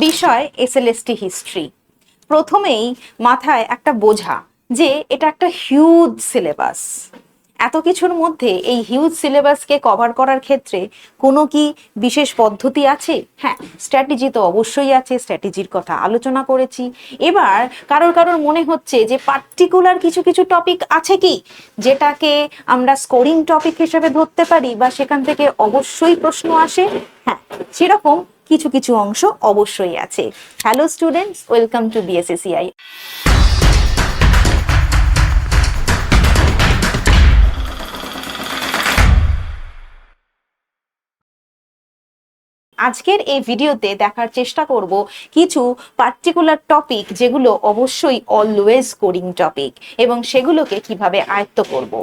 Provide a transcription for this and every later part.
বিষয় SLST history. প্রথমেই মাথায় একটা বোঝা যে এটা একটা হিউজ সিলেবাস। এত কিছুর মধ্যে এই হিউজ সিলেবাসকে কভার করার ক্ষেত্রে কোনো কি বিশেষ পদ্ধতি আছে? হ্যাঁ, স্ট্র্যাটেজি তো অবশ্যই আছে, স্ট্র্যাটেজির কথা আলোচনা করেছি। এবার কারোর মনে হচ্ছে যে পার্টিকুলার কিছু কিছু টপিক আছে কি যেটাকে আমরা স্কোরিং টপিক হিসেবে ধরতে পারি বা সেখান থেকে অবশ্যই প্রশ্ন আসে। হ্যাঁ, সেরকম কিছু কিছু অংশ অবশ্যই আছে। Hello students, welcome to BSACI. আজকের এই ভিডিওতে দেখার চেষ্টা করব কিছু পার্টিকুলার টপিক যেগুলো অবশ্যই অলওয়েজ স্কোরিং টপিক এবং সেগুলোকে কিভাবে আয়ত্ত করব।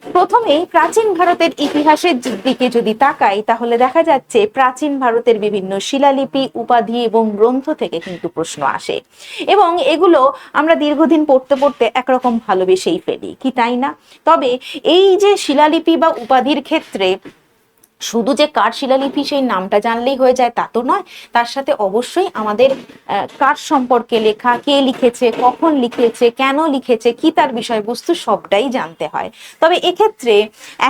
প্রথমেই প্রাচীন ভারতের ইতিহাসের দিকে যদি তাকাই তাহলে দেখা যাচ্ছে প্রাচীন ভারতের বিভিন্ন শিলালিপি, উপাধি এবং গ্রন্থ থেকে কিন্তু প্রশ্ন আসে এবং এগুলো আমরা দীর্ঘদিন পড়তে পড়তে একরকম ভালোবেসেই ফেলি, কি তাই না? তবে এই যে শিলালিপি বা উপাধির ক্ষেত্রে শুধু যে কার শিলালিপি সেই নামটা জানলেই হয়ে যায় তা তো নয়, তার সাথে অবশ্যই আমাদের কার সম্পর্কে লেখা, কে লিখেছে, কখন লিখেছে, কেন লিখেছে, কি তার বিষয়বস্তু সবটাই জানতে হয়। তবে এক্ষেত্রে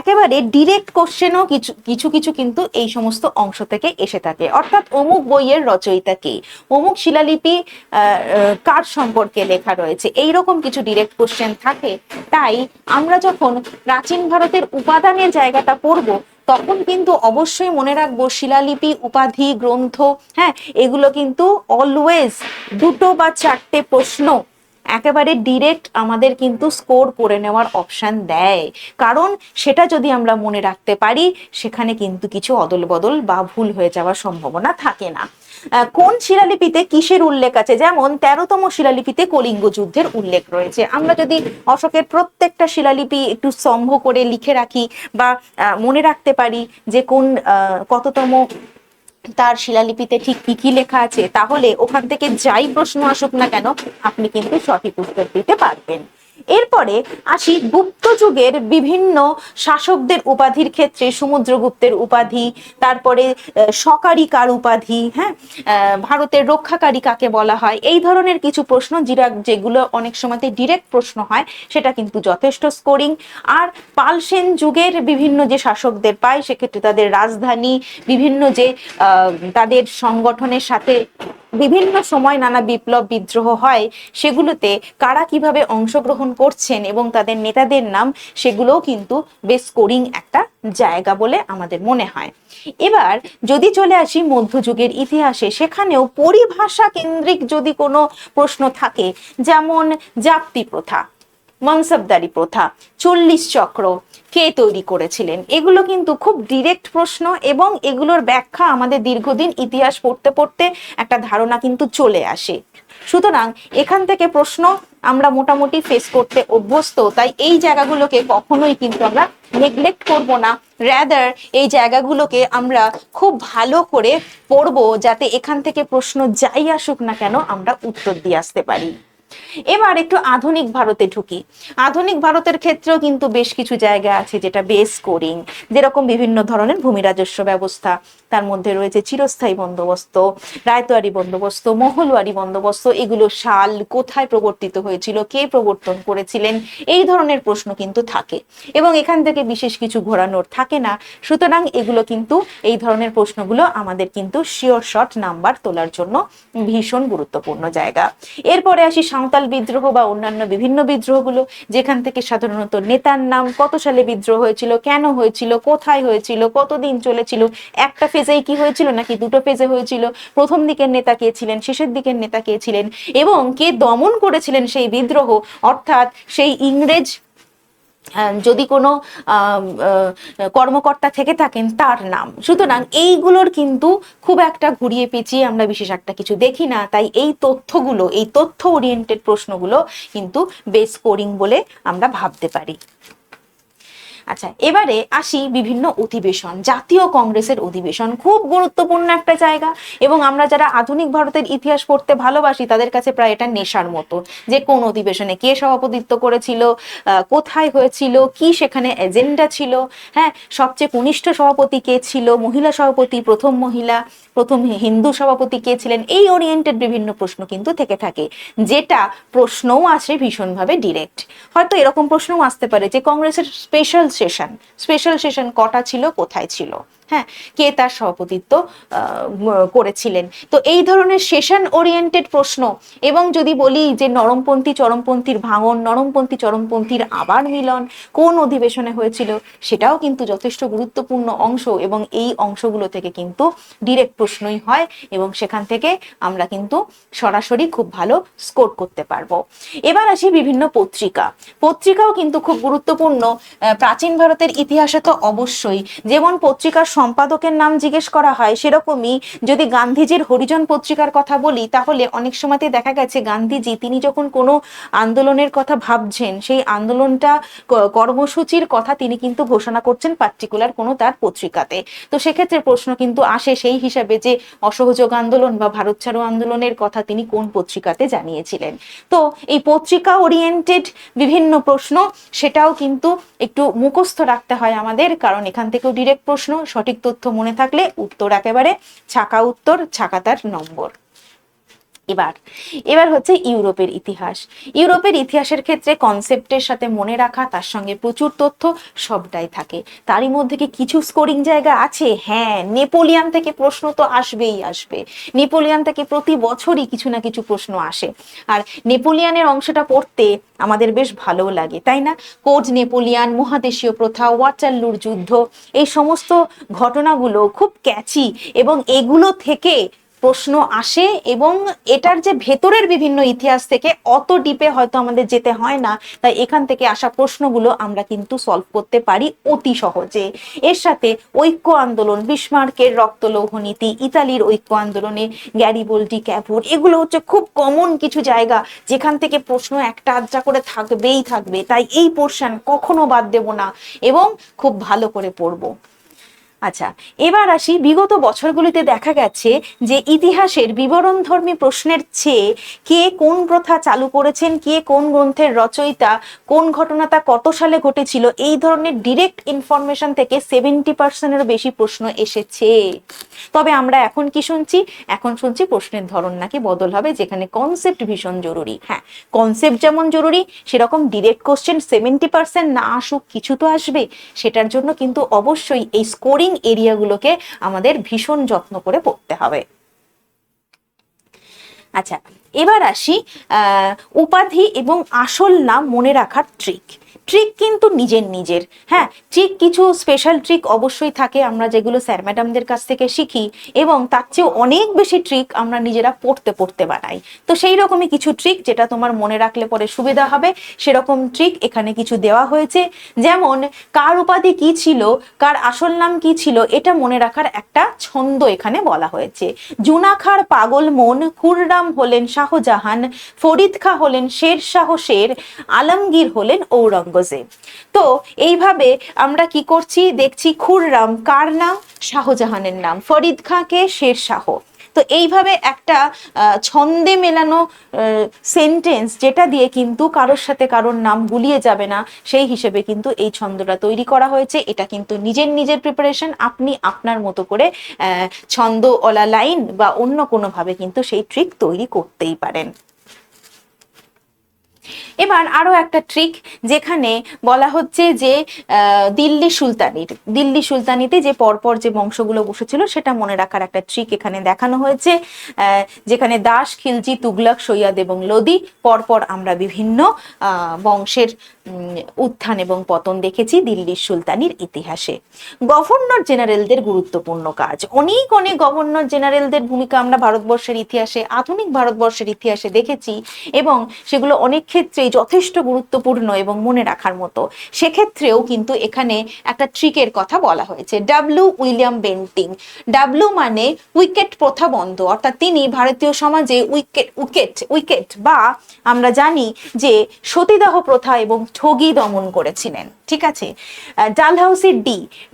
একেবারে ডিরেক্ট কোশ্চেনও কিছু কিছু কিন্তু এই সমস্ত অংশ থেকে এসে থাকে, অর্থাৎ অমুক বইয়ের রচয়িতা কে, অমুক শিলালিপি কার সম্পর্কে লেখা রয়েছে, এইরকম কিছু ডিরেক্ট কোশ্চেন থাকে। তাই আমরা যখন প্রাচীন ভারতের উপাদানের জায়গাটা পড়বো তখন কিন্তু অবশ্যই মনে রাখবো শিলালিপি, উপাধি, গ্রন্থ, হ্যাঁ, এগুলো কিন্তু অলওয়েজ দুটো বা চারটে প্রশ্ন একেবারে ডিরেক্ট আমাদের কিন্তু স্কোর করে নেওয়ার অপশন দেয়। কারণ সেটা যদি আমরা মনে রাখতে পারি সেখানে কিন্তু কিছু অদল বদল বা ভুল হয়ে যাওয়ার সম্ভাবনা থাকে না। কোন শিলালিপিতে কিসের উল্লেখ আছে, যেমন 13তম শিলালিপিতে কলিঙ্গ যুদ্ধের উল্লেখ রয়েছে। আমরা যদি অশোকের প্রত্যেকটা শিলালিপি একটু স্তম্ভ করে লিখে রাখি বা মনে রাখতে পারি যে কোন কততম তার শিলালিপিতে ঠিক কি কি লেখা আছে, তাহলে ওখান থেকে যাই প্রশ্ন আসুক না কেন আপনি কিন্তু সঠিক উত্তর দিতে পারবেন। এরপরে আসি গুপ্ত যুগের বিভিন্ন শাসকদের উপাধির ক্ষেত্রে। সমুদ্রগুপ্তের উপাধি, তারপরে সকারিকার উপাধি, হ্যাঁ, ভারতের রক্ষাকারী কাকে বলা হয়, এই ধরনের কিছু প্রশ্ন যেগুলো অনেক সময়তে ডিরেক্ট প্রশ্ন হয় সেটা কিন্তু যথেষ্ট স্কোরিং। আর পাল সেন যুগের বিভিন্ন যে শাসকদের পাই সেক্ষেত্রে তাদের রাজধানী, বিভিন্ন যে তাদের সংগঠনের সাথে বিভিন্ন সময় নানা বিপ্লব বিদ্রোহ হয় সেগুলোতে কারা কিভাবে অংশগ্রহণ করছেন এবং তাদের নেতাদের নাম, সেগুলোও কিন্তু বেশ স্কোরিং একটা জায়গা বলে আমাদের মনে হয়। এবার যদি চলে আসি মধ্যযুগের ইতিহাসে, সেখানেও পরিভাষা কেন্দ্রিক যদি কোনো প্রশ্ন থাকে, যেমন জাপ্তি প্রথা, মনসবদারি প্রথা, 40 চক্র কে তৈরি করেছিলেন, এগুলো কিন্তু খুব ডিরেক্ট প্রশ্ন এবং এগুলোর ব্যাখ্যা আমাদের দীর্ঘদিন ইতিহাস পড়তে পড়তে একটা ধারণা কিন্তু চলে আসে। সুতরাং এখান থেকে প্রশ্ন আমরা মোটামুটি ফেস করতে অভ্যস্ত, তাই এই জায়গাগুলোকে কখনোই কিন্তু আমরা নেগলেক্ট করব না, রাদার এই জায়গাগুলোকে আমরা খুব ভালো করে পড়বো যাতে এখান থেকে প্রশ্ন যাই আসুক না কেন আমরা উত্তর দিয়ে আসতে পারি। এবার একটু আধুনিক ভারতে ঢুকি। আধুনিক ভারতের ক্ষেত্রেও কিন্তু বেশ কিছু জায়গা আছে যেটা বেস স্কোরিং, যেরকম বিভিন্ন ধরনের ভূমি রাজস্ব ব্যবস্থা, তার মধ্যে রয়েছে চিরস্থায়ী বন্দোবস্ত, রায়তোয়ারি বন্দোবস্ত, মহলওয়ারি বন্দোবস্ত, এগুলো সাল কোথায় প্রবর্তিত হয়েছিল, কে প্রবর্তন করেছিলেন, এই ধরনের প্রশ্ন কিন্তু থাকে এবং এখান থেকে বিশেষ কিছু ঘোরানোর থাকে না। সুতরাং এগুলো কিন্তু এই ধরনের প্রশ্নগুলো আমাদের কিন্তু শিওর শট নাম্বার তোলার জন্য ভীষণ গুরুত্বপূর্ণ জায়গা। এরপরে আসি সাঁওতাল বিদ্রোহ বা অন্যান্য বিভিন্ন বিদ্রোহগুলো, যেখান থেকে সাধারণত নেতার নাম, কত সালে বিদ্রোহ হয়েছিল, কেন হয়েছিল, কোথায় হয়েছিল, কতদিন চলেছিল, একটা ফেজেই কি হয়েছিল নাকি দুটো ফেজে হয়েছিল, প্রথম দিকের নেতা কে ছিলেন, শেষের দিকের নেতা কে ছিলেন এবং কে দমন করেছিলেন সেই বিদ্রোহ, অর্থাৎ সেই ইংরেজ যদি কোনো কর্মকর্তা থেকে থাকেন তার নাম। সুতরাং এইগুলোর কিন্তু খুব একটা ঘুরিয়ে পেঁচিয়ে আমরা বিশেষ একটা কিছু দেখি না, তাই এই তথ্যগুলো, এই তথ্য ওরিয়েন্টেড প্রশ্নগুলো কিন্তু বেস স্কোরিং বলে আমরা ভাবতে পারি। আচ্ছা, এবারে আসি বিভিন্ন অধিবেশন। জাতীয় কংগ্রেসের অধিবেশন খুব গুরুত্বপূর্ণ একটা জায়গা, এবং আমরা যারা আধুনিক ভারতের ইতিহাস পড়তে ভালোবাসি তাদের কাছে প্রায় এটা নেশার মতো, যে কোন অধিবেশনে কে সভাপতিত্ব করেছিল, কোথায় হয়েছিল, কি সেখানে এজেন্ডা ছিল, হ্যাঁ, সবচেয়ে কনিষ্ঠ সভাপতি কে ছিল, মহিলা সভাপতি, প্রথম মহিলা, প্রথম হিন্দু সভাপতি কে ছিলেন, এই ওরিয়েন্টেড বিভিন্ন প্রশ্ন কিন্তু থেকে থাকে, যেটা প্রশ্নও আসে ভীষণভাবে ডিরেক্ট। হয়তো এরকম প্রশ্নও আসতে পারে যে কংগ্রেসের স্পেশাল সেশন কটা ছিল, কোথায় ছিল, হ্যাঁ, কে তার সভাপতিত্ব করেছিলেন। তো এই ধরনের সেশন ওরিয়েন্টেড প্রশ্ন, এবং যদি বলি যে নরমপন্থী চরমপন্থীর ভাঙন, নরমপন্থী চরমপন্থীর আবার মিলন কোন অধিবেশনে হয়েছিল, সেটাও কিন্তু যথেষ্ট গুরুত্বপূর্ণ অংশ, এবং এই অংশগুলো থেকে কিন্তু ডিরেক্ট প্রশ্নই হয়, এবং সেখান থেকে আমরা কিন্তু সরাসরি খুব ভালো স্কোর করতে পারবো। এবার আসি বিভিন্ন পত্রিকাও কিন্তু খুব গুরুত্বপূর্ণ। প্রাচীন ভারতের ইতিহাসে তো অবশ্যই, যেমন পত্রিকার সম্পাদকের নাম জিজ্ঞেস করা হয়, সেরকমই যদি গান্ধীজির হরিজন পত্রিকার কথা বলি, তাহলে অনেক সময়তে দেখা গেছে গান্ধীজি তিনি যখন কোনো আন্দোলনের কথা ভাবছেন, সেই আন্দোলনটা কর্মসূচির কথা তিনি কিন্তু ঘোষণা করছেন পার্টিকুলার কোনো তার পত্রিকাতে। তো সেক্ষেত্রে প্রশ্ন কিন্তু আসে সেই হিসাবে যে অসহযোগ আন্দোলন বা ভারত ছাড়ো আন্দোলনের কথা তিনি কোন পত্রিকাতে জানিয়েছিলেন। তো এই পত্রিকা ওরিয়েন্টেড বিভিন্ন প্রশ্ন, সেটাও কিন্তু একটু মুখস্থ রাখতে হয় আমাদের, কারণ এখান থেকেও ডিরেক্ট প্রশ্ন, সঠিক তথ্য মনে থাকলে উত্তর একেবারে ছাকা উত্তর, ছাকা তার নম্বর। এবার হচ্ছে ইউরোপের ইতিহাসের ক্ষেত্রে কনসেপ্টের সাথে মনে রাখা, তার সঙ্গে প্রচুর তথ্য সবটাই থাকে। তারই মধ্যে কি কিছু স্কোরিং জায়গা আছে, হ্যাঁ, নেপোলিয়ান থেকে প্রশ্ন তো আসবে। নেপোলিয়ান থেকে প্রতি বছরই কিছু না কিছু প্রশ্ন আসে, আর নেপোলিয়ানের অংশটা পড়তে আমাদের বেশ ভালো লাগে, তাই না? কোড নেপোলিয়ান, মহাদেশীয় প্রথা, ওয়াটারলুর যুদ্ধ, এই সমস্ত ঘটনাগুলো খুব ক্যাচি, এবং এগুলো থেকে প্রশ্ন আসে, এবং এটার যে ভেতরের বিভিন্ন ইতিহাস থেকে অত ডিপে হয়তো আমাদের যেতে হয় না, তাই এখান থেকে আসা প্রশ্নগুলো আমরা কিন্তু সলভ করতে পারি অতি সহজে। এর সাথে ঐক্য আন্দোলন, বিসমার্কের রক্তলৌহ নীতি, ইতালির ঐক্য আন্দোলনে গ্যারিবোল্ডি, ক্যাভোর, এগুলো হচ্ছে খুব কমন কিছু জায়গা যেখান থেকে প্রশ্ন একটা আধটা করে থাকবে, তাই এই পোর্শন কখনো বাদ দেব না এবং খুব ভালো করে পড়বো। আচ্ছা, এবার আসি, বিগত বছরগুলিতে দেখা গেছে যে ইতিহাসের বিবরণধর্মী প্রশ্নের চেয়ে কে কোন প্রথা চালু করেছেন, কে কোন গ্রন্থের রচয়িতা, কোন ঘটনাটা কত সালে ঘটেছিল, এই ধরনের ডিরেক্ট ইনফরমেশন থেকে 70%-এর বেশি প্রশ্ন এসেছে। তবে আমরা এখন কি শুনছি? এখন শুনছি প্রশ্নের ধরন নাকি বদল হবে, যেখানে কনসেপ্ট ভীষণ জরুরি। হ্যাঁ, কনসেপ্ট যেমন জরুরি, সেরকম ডিরেক্ট কোশ্চেন 70% না আসুক, কিছু তো আসবে। সেটার জন্য কিন্তু অবশ্যই এই স্কোরিং এরিয়াগুলোকে আমাদের ভীষণ যত্ন করে পড়তে হবে। আচ্ছা, এবার আসি উপাধি এবং আসল নাম মনে রাখার ট্রিক কিন্তু নিজের, হ্যাঁ, ট্রিক কিছু স্পেশাল ট্রিক অবশ্যই থাকে, আমরা যেগুলো স্যার ম্যাডামদের কাছ থেকে শিখি, এবং তার চেয়েও অনেক বেশি ট্রিক আমরা নিজেরা পড়তে বানাই। তো সেই রকমই কিছু ট্রিক যেটা তোমার মনে রাখলে পরে সুবিধা হবে, সেরকম ট্রিক এখানে কিছু দেওয়া হয়েছে। যেমন কার উপাধি কি ছিল, কার আসল নাম কি ছিল, এটা মনে রাখার একটা ছন্দ এখানে বলা হয়েছে। জুনাখার পাগল মন, খুররাম হলেন শাহজাহান, ফরিদ খাঁ হলেন শেরশাহ শের, আলমগীর হলেন ঔরঙ্গজেব। তো এইভাবে আমরা কি করছি, দেখছি খুররাম কার নাম, শাহজাহানের নাম, ফরিদ খাঁকে শেরশাহ। তো এইভাবে একটা ছন্দে মেলানো সেন্টেন্স, যেটা দিয়ে কিন্তু কারোর সাথে কারোর নাম গুলিয়ে যাবে না, সেই হিসেবে কিন্তু এই ছন্দটা তৈরি করা হয়েছে। এটা কিন্তু নিজের প্রিপারেশন, আপনি আপনার মতো করে ছন্দওয়ালা লাইন বা অন্য কোনোভাবে কিন্তু সেই ট্রিক তৈরি করতেই পারেন। এবার আরো একটা ট্রিক, যেখানে বলা হচ্ছে যে দিল্লি সুলতানিতে যে পরপর যে বংশগুলো বসেছিল সেটা মনে রাখার একটা ট্রিক এখানে দেখানো হয়েছে, যেখানে দাস, খিলজি, তুগলক, সৈয়দ এবং লোদি, পরপর আমরা বিভিন্ন বংশের উত্থান এবং পতন দেখেছি দিল্লির সুলতানির ইতিহাসে। গভর্নর জেনারেলদের গুরুত্বপূর্ণ কাজ, অনেক গভর্নর জেনারেলদের ভূমিকা আমরা ভারতবর্ষের ইতিহাসে, আধুনিক ভারতবর্ষের ইতিহাসে দেখেছি, এবং সেগুলো অনেক ক্ষেত্রেই যথেষ্ট গুরুত্বপূর্ণ এবং মনে রাখার মতো। সেক্ষেত্রেও কিন্তু এখানে একটা ট্রিকের কথা বলা হয়েছে। ডাব্লিউ উইলিয়াম বেন্টিং, ডাব্লিউ মানে উইকেট প্রথা বন্ধ, অর্থাৎ তিনি ভারতীয় সমাজে উইকেট বা আমরা জানি যে সতীদাহ প্রথা এবং ঠগি দমন করেছিলেন। ঠিক আছে। ডালহাউসির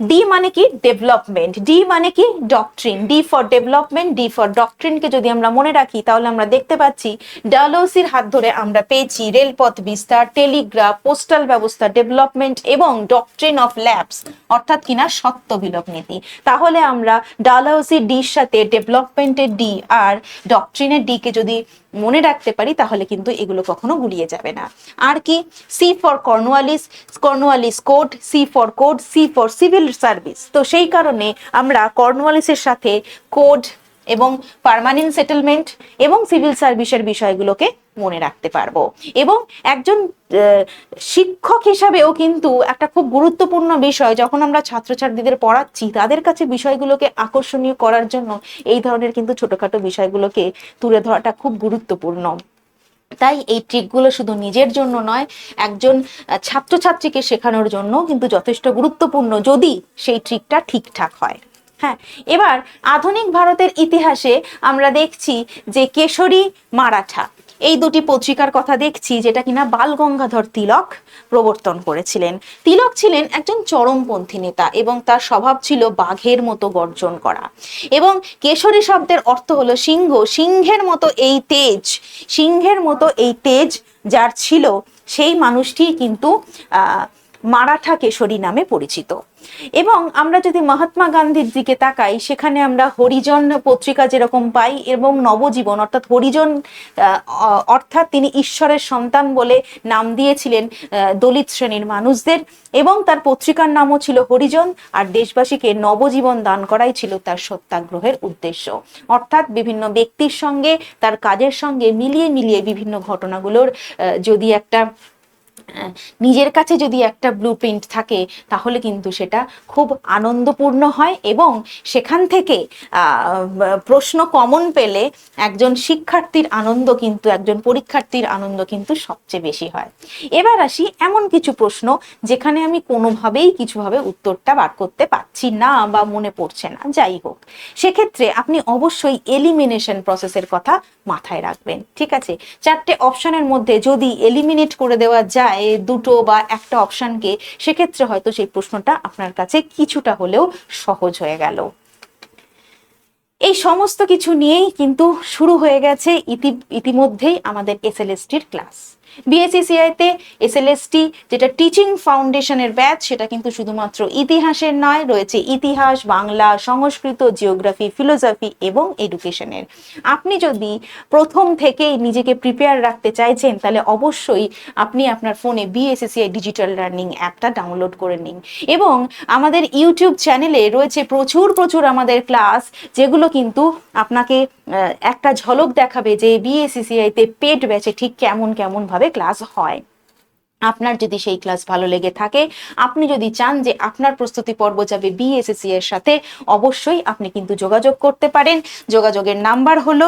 ডি মানে কি ডেভেলপমেন্ট, ডি মানে কি doctrine, D for development, D for ডক্ট্রিনকে যদি আমরা মনে রাখি তাহলে আমরা দেখতে পাচ্ছি ডালহাউসির হাত ধরে আমরা পেয়েছি রেলপথ বিস্তার, টেলিগ্রাফ, পোস্টাল ব্যবস্থা ডেভেলপমেন্ট এবং ডক্ট্রিন অফ ল্যাপস অর্থাৎ কিনা সত্য বিলোপ নীতি। তাহলে আমরা ডালহাউসির ডির সাথে ডেভেলপমেন্টের ডি আর ডক্ট্রিনের ডি কে যদি মনে রাখতে পারি তাহলে কিন্তু এগুলো কখনো গুলিয়ে যাবে না। আর কি C for Cornwallis code, C for code, C for civil service. তো সেই কারণে আমরা কর্নওয়ালিসের সাথে কোড এবং পার্মানেন্ট সেটেলমেন্ট এবং সিভিল সার্ভিসের বিষয়গুলোকে মনে রাখতে পারবো। এবং একজন শিক্ষক হিসাবেও কিন্তু একটা খুব গুরুত্বপূর্ণ বিষয়, যখন আমরা ছাত্রছাত্রীদের পড়াচ্ছি তাদের কাছে বিষয়গুলোকে আকর্ষণীয় করার জন্য এই ধরনের কিন্তু ছোটখাটো বিষয়গুলোকে তুলে ধরাটা খুব গুরুত্বপূর্ণ। তাই এই ট্রিকগুলো শুধু নিজের জন্য নয়, একজন ছাত্রছাত্রীকে শেখানোর জন্য কিন্তু যথেষ্ট গুরুত্বপূর্ণ, যদি সেই ট্রিকটা ঠিকঠাক হয়। হ্যাঁ, এবার আধুনিক ভারতের ইতিহাসে আমরা দেখছি যে কেশরী, মারাঠা এই দুটি পত্রিকার কথা দেখছি, যেটা কিনা বাল গঙ্গাধর তিলক প্রবর্তন করেছিলেন। তিলক ছিলেন একজন চরমপন্থী নেতা এবং তার স্বভাব ছিল বাঘের মতো গর্জন করা। এবং কেশরী শব্দের অর্থ হলো সিংহ, সিংহের মতো এই তেজ যার ছিল, সেই মানুষটি কিন্তু মারাঠা কেশরী নামে পরিচিত। এবং আমরা যদি মহাত্মা গান্ধীর দিকে তাকাই, সেখানে আমরা হরিজন পত্রিকা যেরকম পাই এবং নবজীবন অর্থাৎ হরিজন অর্থাৎ তিনি ঈশ্বরের সন্তান বলে নাম দিয়েছিলেন দলিত শ্রেণীর মানুষদের, এবং তার পত্রিকার নামও ছিল হরিজন। আর দেশবাসীকে নবজীবন দান করাই ছিল তার সত্যাগ্রহের উদ্দেশ্য। অর্থাৎ বিভিন্ন ব্যক্তির সঙ্গে তার কাজের সঙ্গে মিলিয়ে বিভিন্ন ঘটনাগুলোর যদি একটা নিজের কাছে যদি একটা ব্লুপ্রিন্ট থাকে তাহলে কিন্তু সেটা খুব আনন্দপূর্ণ হয় এবং সেখান থেকে প্রশ্ন কমন পেলে একজন শিক্ষার্থীর আনন্দ কিন্তু একজন পরীক্ষার্থীর আনন্দ কিন্তু সবচেয়ে বেশি হয়। এবার আসি এমন কিছু প্রশ্ন যেখানে আমি কোনোভাবেই কিছুভাবে উত্তরটা বার করতে পারছি না বা মনে পড়ছে না, যাই হোক সেক্ষেত্রে আপনি অবশ্যই এলিমিনেশন প্রসেসের কথা মাথায় রাখবেন। ঠিক আছে, চারটে অপশনের মধ্যে যদি এলিমিনেট করে দেওয়া যায় দুটো বা একটা অপশনকে, সেক্ষেত্রে হয়তো সেই প্রশ্নটা আপনার কাছে কিছুটা হলেও সহজ হয়ে গেল। এই সমস্ত কিছু নিয়েই কিন্তু শুরু হয়ে গেছে ইতিমধ্যেই আমাদের এসএলএসটির ক্লাস। বিএসসিসিআইতে এসএলএসটি যেটা টিচিং ফাউন্ডেশনের ব্যাচ, সেটা কিন্তু শুধুমাত্র ইতিহাসের নয়, রয়েছে ইতিহাস, বাংলা, সংস্কৃত, জিওগ্রাফি, ফিলোসফি এবং এডুকেশনের। আপনি যদি প্রথম থেকেই নিজেকে প্রিপেয়ার রাখতে চাইছেন তাহলে অবশ্যই আপনি আপনার ফোনে বিএসসিসিআই ডিজিটাল লার্নিং অ্যাপটা ডাউনলোড করে নিন। এবং আমাদের ইউটিউব চ্যানেলে রয়েছে প্রচুর আমাদের ক্লাস, যেগুলো কিন্তু আপনাকে একটা ঝলক দেখাবে যে বিএসসিসিআইতে পেড ব্যাচে ঠিক কেমন ভাবে ক্লাস হয়। আপনার যদি সেই ক্লাস ভালো লেগে থাকে, আপনি যদি চান যে আপনার প্রস্তুতি পর্ব যাবে বিএসসিসি এর সাথে, অবশ্যই আপনি কিন্তু যোগাযোগ করতে পারেন। যোগাযোগের নাম্বার হলো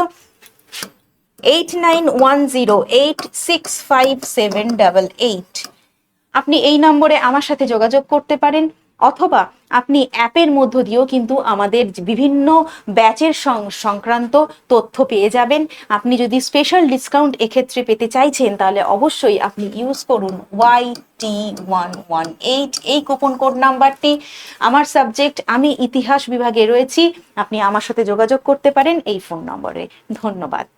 8910865788। আপনি এই নম্বরে আমার সাথে যোগাযোগ করতে পারেন, অথবা আপনি অ্যাপের মধ্য দিয়েও কিন্তু আমাদের বিভিন্ন ব্যাচের সংক্রান্ত তথ্য পেয়ে যাবেন। আপনি যদি স্পেশাল ডিসকাউন্ট এক্ষেত্রে পেতে চাইছেন তাহলে অবশ্যই আপনি ইউজ করুন YT118 এই কুপন কোড নাম্বারটি। আমার সাবজেক্ট, আমি ইতিহাস বিভাগে রয়েছি, আপনি আমার সাথে যোগাযোগ করতে পারেন এই ফোন নম্বরে। ধন্যবাদ।